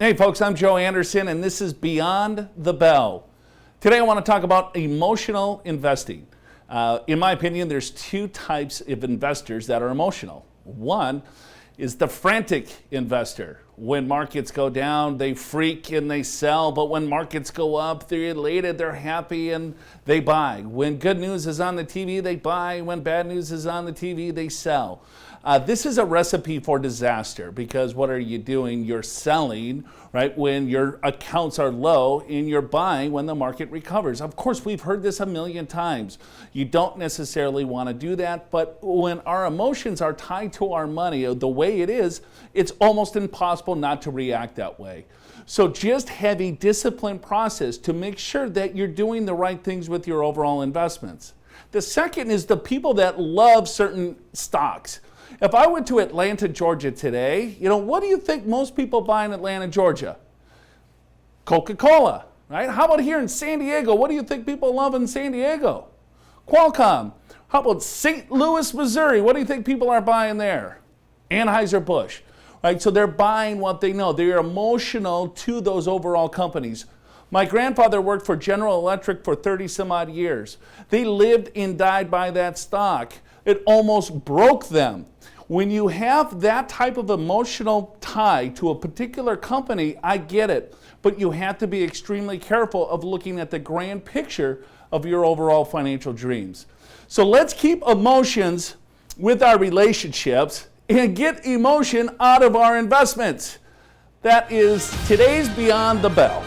Hey folks, I'm Joe Anderson and this is Beyond the Bell. Today I want to talk about emotional investing. In my opinion, there's two types of investors that are emotional. One is the frantic investor. When markets go down, they freak and they sell, but when markets go up, they're elated, they're happy, and they buy. When good news is on the TV, they buy. When bad news is on the TV, they sell. This is a recipe for disaster because what are you doing? You're selling, right, when your accounts are low, and you're buying when the market recovers. Of course, we've heard this a million times. You don't necessarily want to do that, but when our emotions are tied to our money the way it is, it's almost impossible not to react that way. So just have a disciplined process to make sure that you're doing the right things with your overall investments. The second is the people that love certain stocks. If I went to Atlanta, Georgia today, what do you think most people buy in Atlanta, Georgia? Coca-Cola, right? How about here in San Diego? What do you think people love in San Diego? Qualcomm. How about St. Louis, Missouri? What do you think people are buying there? Anheuser-Busch, right? So they're buying what they know. They're emotional to those overall companies. My grandfather worked for General Electric for 30 some odd years. They lived and died by that stock. It almost broke them. When you have that type of emotional tie to a particular company, I get it, but you have to be extremely careful of looking at the grand picture of your overall financial dreams. So let's keep emotions with our relationships and get emotion out of our investments. That is today's Beyond the Bell.